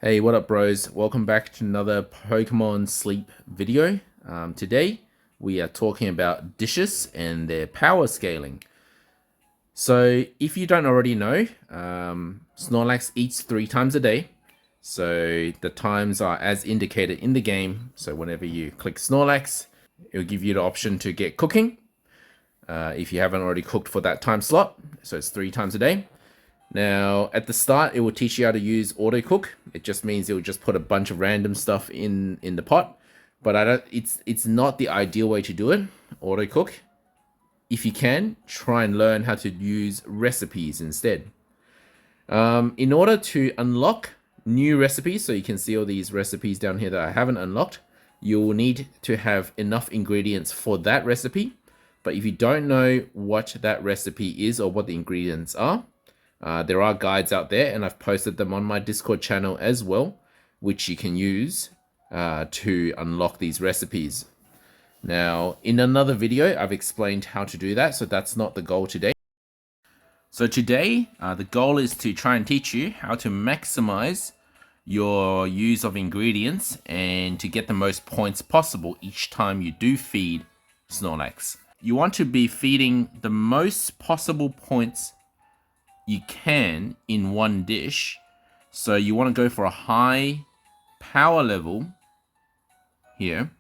Hey, what up, bros? Welcome back to another Pokemon Sleep video. Today, we are talking about dishes and their power scaling. So, if you don't already know, Snorlax eats 3 times a day. So, the times are as indicated in the game. So, whenever you click Snorlax, it'll give you the option to get cooking if you haven't already cooked for that time slot. So, it's 3 times a day. Now, at the start, it will teach you how to use auto cook. It just means it will just put a bunch of random stuff in the pot. But I don't. It's not the ideal way to do it. Auto cook. If you can, try and learn how to use recipes instead. In order to unlock new recipes, so you can see all these recipes down here that I haven't unlocked, you will need to have enough ingredients for that recipe. But if you don't know what that recipe is or what the ingredients are, there are guides out there, and I've posted them on my Discord channel as well, which you can use to unlock these recipes. Now, in another video, I've explained how to do that, so that's not the goal today. So today, the goal is to try and teach you how to maximize your use of ingredients and to get the most points possible each time you do feed Snorlax. You want to be feeding the most possible points you can in one dish. So you want to go for a high power level here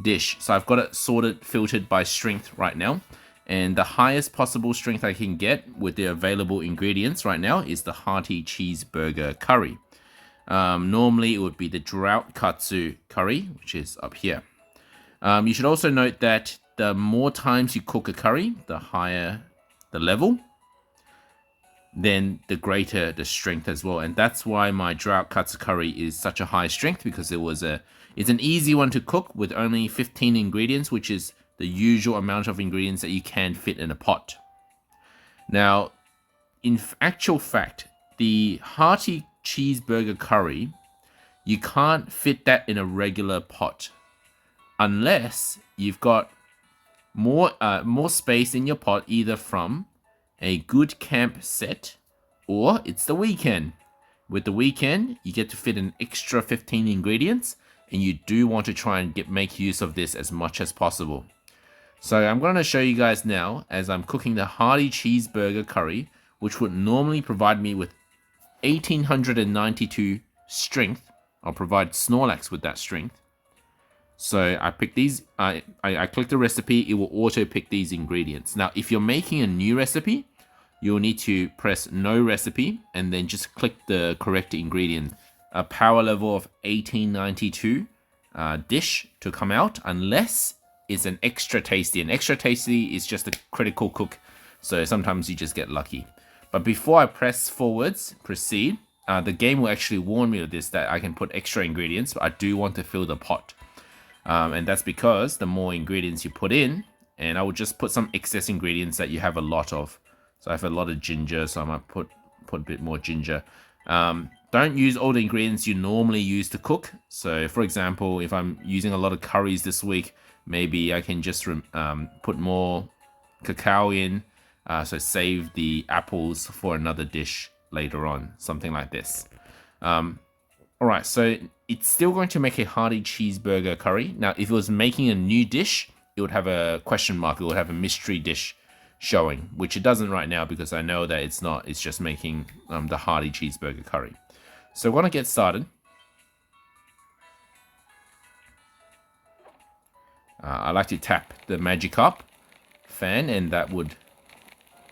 dish. So I've got it sorted, filtered by strength right now. And the highest possible strength I can get with the available ingredients right now is the hearty cheeseburger curry. Normally it would be the drought katsu curry, which is up here. You should also note that the more times you cook a curry, the higher the level, then the greater the strength as well. And that's why my drought katsu curry is such a high strength, because it's an easy one to cook with only 15 ingredients, which is the usual amount of ingredients that you can fit in a pot. Now, in actual fact, the hearty cheeseburger curry, you can't fit that in a regular pot unless you've got more space in your pot, either from a good camp set or it's the weekend. With the weekend, you get to fit an extra 15 ingredients, and you do want to try and make use of this as much as possible. So I'm going to show you guys now as I'm cooking the hearty cheeseburger curry, which would normally provide me with 1892 strength. I'll provide Snorlax with that strength. So I pick these, I click the recipe, it will auto pick these ingredients. Now, if you're making a new recipe, you'll need to press no recipe and then just click the correct ingredient. A power level of 1892 dish to come out, unless it's an extra tasty. An extra tasty is just a critical cook, so sometimes you just get lucky. But before I press forwards, proceed, the game will actually warn me of this, that I can put extra ingredients, but I do want to fill the pot. And that's because the more ingredients you put in, and I will just put some excess ingredients that you have a lot of. So I have a lot of ginger, so I might put a bit more ginger. Don't use all the ingredients you normally use to cook. So for example, if I'm using a lot of curries this week, maybe I can just put more cacao in, so save the apples for another dish later on, something like this. Alright, so it's still going to make a hearty cheeseburger curry. Now, if it was making a new dish, it would have a question mark. It would have a mystery dish showing, which it doesn't right now because I know that it's not. It's just making the hearty cheeseburger curry. So I want to get started. I like to tap the Magikarp fan, and that would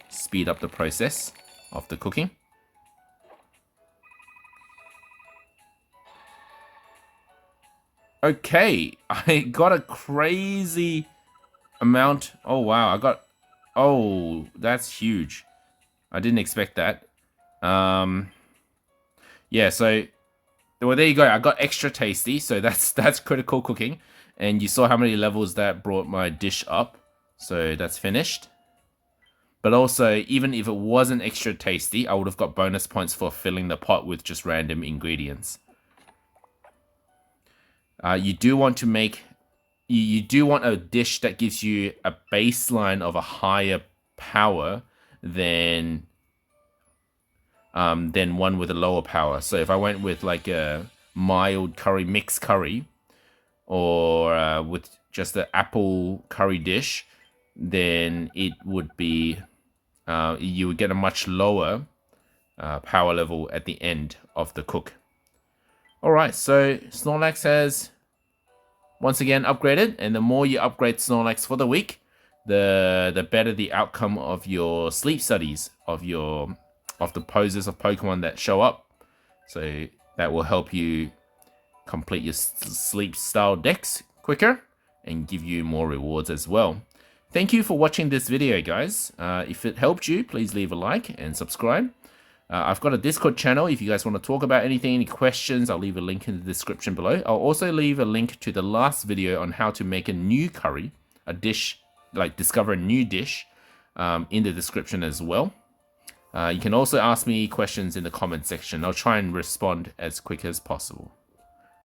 speed up the process of the cooking. Okay, I got a crazy amount. Oh, wow. Oh, that's huge. I didn't expect that. Yeah, so... Well, there you go. I got extra tasty, so that's critical cooking. And you saw how many levels that brought my dish up. So that's finished. But also, even if it wasn't extra tasty, I would have got bonus points for filling the pot with just random ingredients. You do want to make... You do want a dish that gives you a baseline of a higher power than than one with a lower power. So if I went with like a mild curry, mixed curry, or with just an apple curry dish, then it would be, you would get a much lower power level at the end of the cook. Alright, so Snorlax has once again upgraded, and the more you upgrade Snorlax for the week, the better the outcome of your sleep studies of the poses of Pokemon that show up. So that will help you complete your sleep style decks quicker and give you more rewards as well. Thank you for watching this video, guys. If it helped you, please leave a like and subscribe. I've got a Discord channel if you guys want to talk about anything, any questions. I'll leave a link in the description below. I'll also leave a link to the last video on how to make a new curry, a dish, like discover a new dish, in the description as well. You can also ask me questions in the comment section. I'll try and respond as quick as possible.